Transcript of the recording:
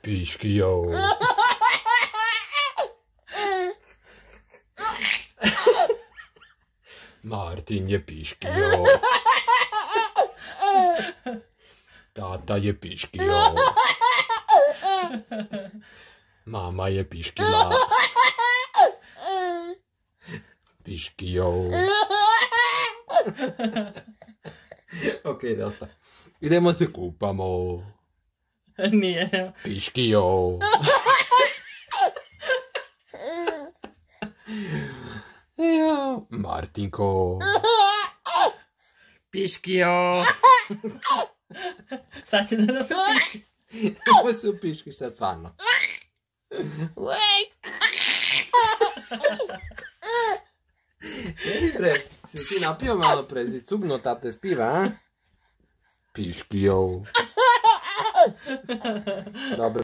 Piškio. Martin je piškio. Tata je piškio. Mama je piškila. Piškio. Ok, dosta. Idemo se kupamo. Nije. Piškio. Martinko. Piškio. Sad će da su piški. Ovo su piški sad stvarno. Jedi bre, si ti napio malo pre, si cugno tate spiva, a? Piškio. Dobro.